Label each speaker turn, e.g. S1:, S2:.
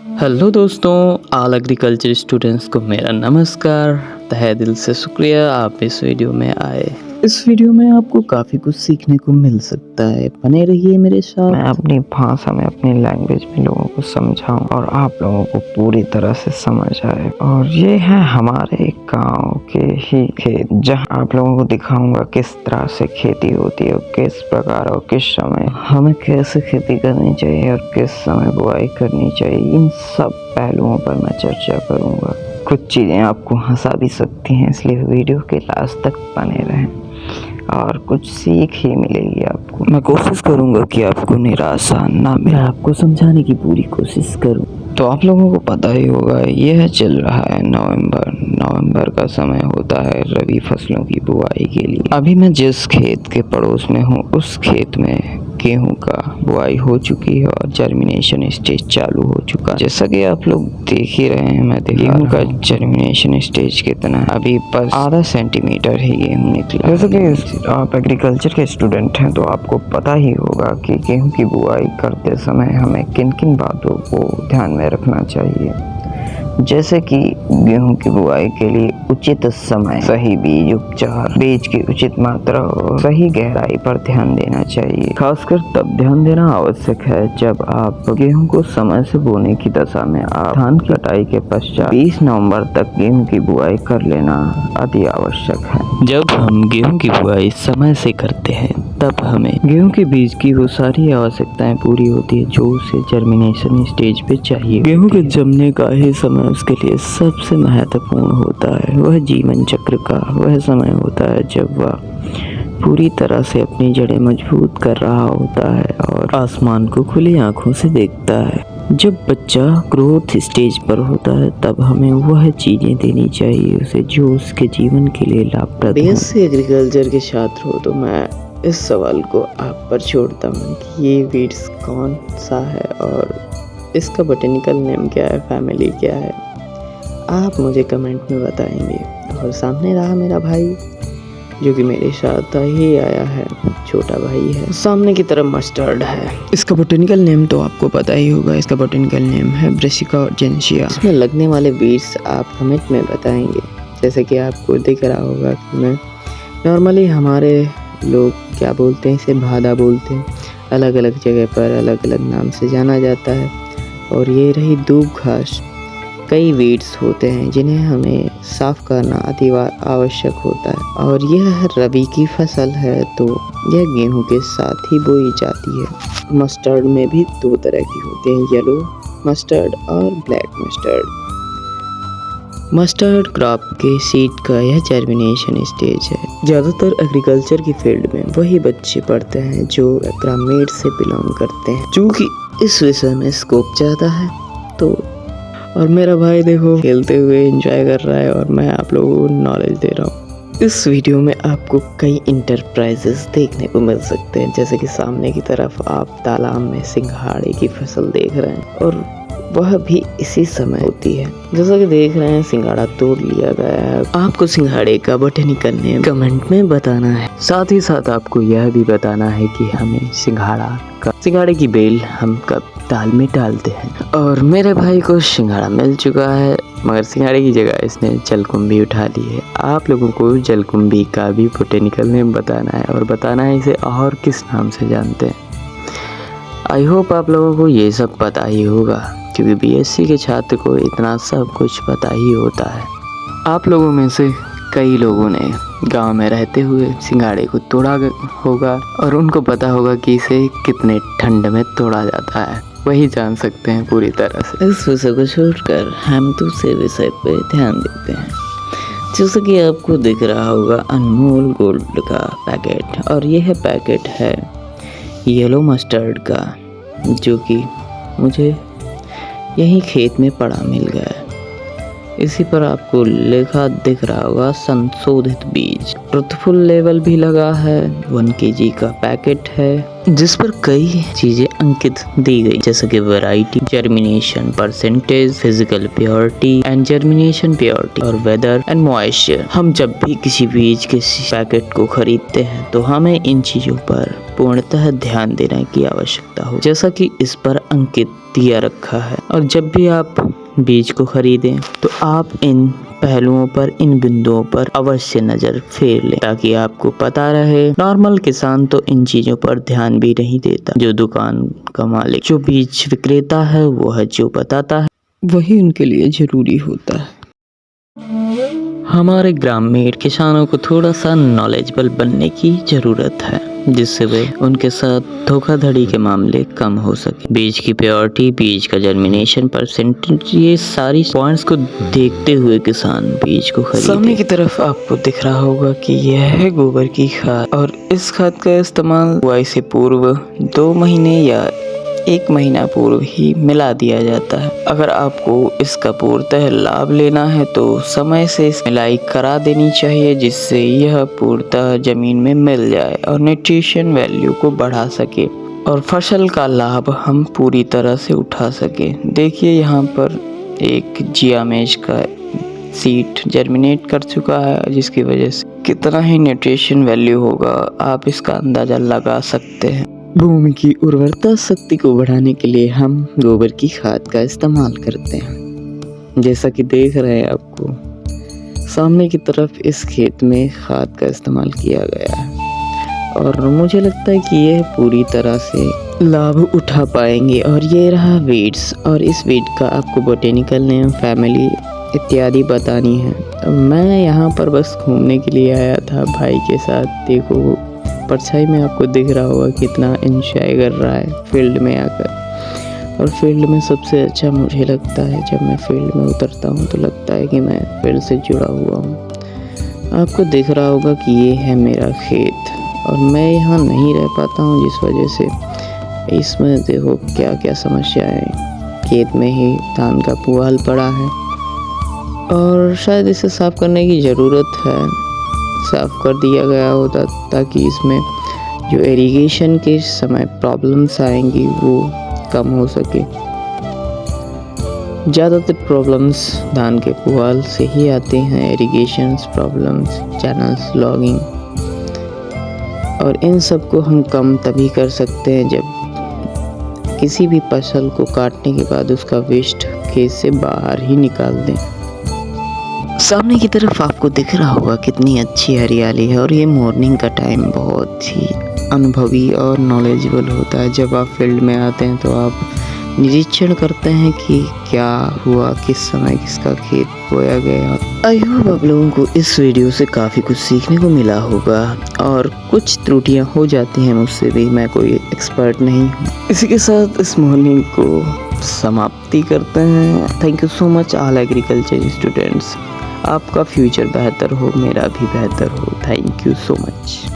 S1: Hello दोस्तों, all agriculture students को मेरा नमस्कार। तहे दिल से शुक्रिया आप इस वीडियो में आए। इस वीडियो में आपको काफ़ी कुछ सीखने को मिल सकता है, बने रहिए मेरे साथ।
S2: मैं अपनी भाषा में, अपनी लैंग्वेज में लोगों को समझाऊं और आप लोगों को पूरी तरह से समझ आए। और ये है हमारे गांव के ही खेत, जहां आप लोगों को दिखाऊंगा किस तरह से खेती होती है और किस प्रकार और किस समय हमें कैसे खेती करनी चाहिए और किस समय बुआई करनी चाहिए। इन सब पहलुओं पर मैं चर्चा करूंगा। कुछ चीज़ें आपको हंसा भी सकती हैं, इसलिए वीडियो के लास्ट तक बने रहें और कुछ सीख ही मिलेगी आपको। मैं कोशिश करूंगा कि आपको निराशा ना मिले, आपको समझाने की पूरी कोशिश करूं। तो आप लोगों को पता ही होगा, यह चल रहा है नवंबर का समय होता है रबी फसलों की बुआई के लिए। अभी मैं जिस खेत के पड़ोस में हूँ, उस खेत में गेहूं का बुआई हो चुकी है और जर्मिनेशन स्टेज चालू हो चुका है। जैसा कि आप लोग देख ही रहे हैं, मैं गेहूं का जर्मिनेशन स्टेज कितना है, अभी बस आधा सेंटीमीटर ही गेहूं निकला। जैसा कि आप एग्रीकल्चर के स्टूडेंट हैं तो आपको पता ही होगा कि गेहूं की बुआई करते समय हमें किन किन बातों को ध्यान में रखना चाहिए। जैसे कि गेहूं की बुआई के लिए उचित समय, सही बीज उपचार, बीज की उचित मात्रा और सही गहराई पर ध्यान देना चाहिए। खासकर तब ध्यान देना आवश्यक है जब आप गेहूं को समय से बोने की दशा में। आप धान की कटाई के पश्चात 20 नवंबर तक गेहूं की बुआई कर लेना अति आवश्यक है।
S1: जब हम गेहूं की बुआई समय से करते हैं तब हमें गेहूं के बीज की वो सारी आवश्यकताएं पूरी होती है जो उसे जर्मिनेशन स्टेज पे चाहिए। गेहूं के जमने का ही समय उसके लिए सबसे महत्वपूर्ण होता है। वह जीवन चक्र का वह समय होता है जब वह पूरी तरह से अपनी जड़ें मजबूत कर रहा होता है और आसमान को खुली आंखों से देखता है। जब बच्चा ग्रोथ स्टेज पर होता है तब हमें वह चीज़ें देनी चाहिए उसे जो उसके जीवन के लिए लाभप्रद हो। बीएससी एग्रीकल्चर के छात्र हो तो मैं इस सवाल को आप पर छोड़ता हूँ कि ये वीड्स कौन सा है और इसका बोटेनिकल नेम क्या है, फैमिली क्या है, आप मुझे कमेंट में बताएंगे। और सामने रहा मेरा भाई जो कि मेरे साथ ही आया है, छोटा भाई है। सामने की तरफ मस्टर्ड है। इसका बोटेनिकल नेम तो आपको पता ही होगा, इसका बोटेनिकल नेम है ब्रेसिका ऑर्जेंशिया। इसमें लगने वाले बीड्स आप कमेंट में बताएंगे। जैसे कि आपको दिख रहा होगा कि मैं नॉर्मली हमारे लोग क्या बोलते हैं, इसे भादा बोलते हैं, अलग अलग जगह पर अलग अलग नाम से जाना जाता है। और ये रही दूब घास। कई वीड्स होते हैं जिन्हें हमें साफ करना अति आवश्यक होता है। और यह रबी की फसल है तो यह गेहूं के साथ ही बोई जाती है। मस्टर्ड में भी दो तरह की होते हैं, येलो मस्टर्ड और ब्लैक मस्टर्ड। मस्टर्ड क्रॉप के सीड का यह जर्मिनेशन स्टेज है। ज़्यादातर एग्रीकल्चर की फील्ड में वही बच्चे पढ़ते हैं जो ग्रामीण से बिलोंग करते हैं। चूँकि इस विषय में स्कोप ज़्यादा है तो और मेरा भाई देखो खेलते हुए एंजॉय कर रहा है और मैं आप लोगों को नॉलेज दे रहा हूँ। इस वीडियो में आपको कई इंटरप्राइजेस देखने को मिल सकते हैं। जैसे कि सामने की तरफ आप तालाब में सिंघाड़े की फसल देख रहे हैं और वह भी इसी समय होती है। जैसा कि देख रहे हैं सिंघाड़ा तोड़ लिया गया है। आपको सिंघाड़े का बोटेनिकल नेम कमेंट में बताना है। साथ ही साथ आपको यह भी बताना है कि हमें सिंघाड़े की बेल हम कब दाल में डालते हैं। और मेरे भाई को सिंघाड़ा मिल चुका है मगर सिंघाड़े की जगह इसने जलकुंभी उठा ली है। आप लोगों को जलकुंभी का भी बोटेनिकल नेम बताना है और बताना है इसे और किस नाम से जानते हैं। आई होप आप लोगों को ये सब पता ही होगा क्योंकि बीएससी के छात्र को इतना सब कुछ पता ही होता है। आप लोगों में से कई लोगों ने गांव में रहते हुए सिंघाड़े को तोड़ा होगा और उनको पता होगा कि इसे कितने ठंड में तोड़ा जाता है, वही जान सकते हैं पूरी तरह से। इस विषय को छोड़कर हम दूसरे विषय पे ध्यान देते हैं। जैसे कि आपको दिख रहा होगा अनमोल गोल्ड का पैकेट और यह पैकेट है येलो मस्टर्ड का, जो कि मुझे यही खेत में पड़ा मिल गया है। इसी पर आपको लिखा दिख रहा होगा संशोधित बीज। ट्रुथफुल लेवल भी लगा है। 1 kg का पैकेट है जिस पर कई चीज़ें अंकित दी गई, जैसे कि variety, germination percentage, physical purity and germination purity और वेदर एंड मॉइस्चर। हम जब भी किसी बीज के पैकेट को खरीदते हैं तो हमें इन चीजों पर पूर्णतः ध्यान देने की आवश्यकता हो, जैसा कि इस पर अंकित दिया रखा है। और जब भी आप बीज को खरीदें तो आप इन पहलुओं पर, इन बिंदुओं पर अवश्य नजर फेर लें, ताकि आपको पता रहे। नॉर्मल किसान तो इन चीजों पर ध्यान भी नहीं देता। जो दुकान का मालिक, जो बीज विक्रेता है, वो है जो बताता है, वही उनके लिए जरूरी होता है। हमारे ग्रामीण किसानों को थोड़ा सा नॉलेजेबल बनने की जरूरत है, जिससे वे उनके साथ धोखाधड़ी के मामले कम हो सके। बीज की प्योरिटी, बीज का जर्मिनेशन परसेंटेज, ये सारी पॉइंट्स को देखते हुए किसान बीज को खरीदे। सामने की तरफ आपको दिख रहा होगा कि यह है गोबर की खाद, और इस खाद का इस्तेमाल बुआई से पूर्व 2 महीने या 1 महीना पूर्व ही मिला दिया जाता है। अगर आपको इसका पूर्णतः लाभ लेना है तो समय से इस मिलाई करा देनी चाहिए, जिससे यह पूर्णतः जमीन में मिल जाए और न्यूट्रिशन वैल्यू को बढ़ा सके और फसल का लाभ हम पूरी तरह से उठा सके। देखिए यहाँ पर एक जियामेज का सीड जर्मिनेट कर चुका है, जिसकी वजह से कितना ही न्यूट्रिशन वैल्यू होगा आप इसका अंदाजा लगा सकते हैं। भूमि की उर्वरता शक्ति को बढ़ाने के लिए हम गोबर की खाद का इस्तेमाल करते हैं। जैसा कि देख रहे हैं आपको सामने की तरफ इस खेत में खाद का इस्तेमाल किया गया है, और मुझे लगता है कि यह पूरी तरह से लाभ उठा पाएंगे। और ये रहा वीड्स, और इस वीड का आपको बोटेनिकल नेम, फैमिली इत्यादि बतानी है। मैं यहाँ पर बस घूमने के लिए आया था भाई के साथ। देखो परछाई में आपको दिख रहा होगा कितना एंजॉय कर रहा है फील्ड में आकर। और फील्ड में सबसे अच्छा मुझे लगता है, जब मैं फील्ड में उतरता हूँ तो लगता है कि मैं फील्ड से जुड़ा हुआ हूँ। आपको दिख रहा होगा कि ये है मेरा खेत, और मैं यहाँ नहीं रह पाता हूँ, जिस वजह से इसमें देखो क्या क्या समस्याएं। खेत में ही धान का पुआल पड़ा है, और शायद इसे साफ करने की ज़रूरत है। साफ कर दिया गया होता ताकि इसमें जो इरिगेशन के समय प्रॉब्लम्स आएंगी वो कम हो सके। ज़्यादातर प्रॉब्लम्स धान के पुआल से ही आते हैं, इरिगेशन प्रॉब्लम्स, चैनल्स लॉगिंग, और इन सब को हम कम तभी कर सकते हैं जब किसी भी फसल को काटने के बाद उसका वेस्ट खेत से बाहर ही निकाल दें। सामने की तरफ आपको दिख रहा होगा कितनी अच्छी हरियाली है, और ये मॉर्निंग का टाइम बहुत ही अनुभवी और नॉलेजेबल होता है। जब आप फील्ड में आते हैं तो आप निरीक्षण करते हैं कि क्या हुआ, किस समय किसका खेत बोया गया। आई होप आप लोगों को इस वीडियो से काफ़ी कुछ सीखने को मिला होगा, और कुछ त्रुटियां हो जाती हैं मुझसे भी, मैं कोई एक्सपर्ट नहीं हूँ। इसी के साथ इस मॉर्निंग को समाप्ति करते हैं। Thank you so much all agriculture students. आपका फ्यूचर बेहतर हो, मेरा भी बेहतर हो। Thank you so much.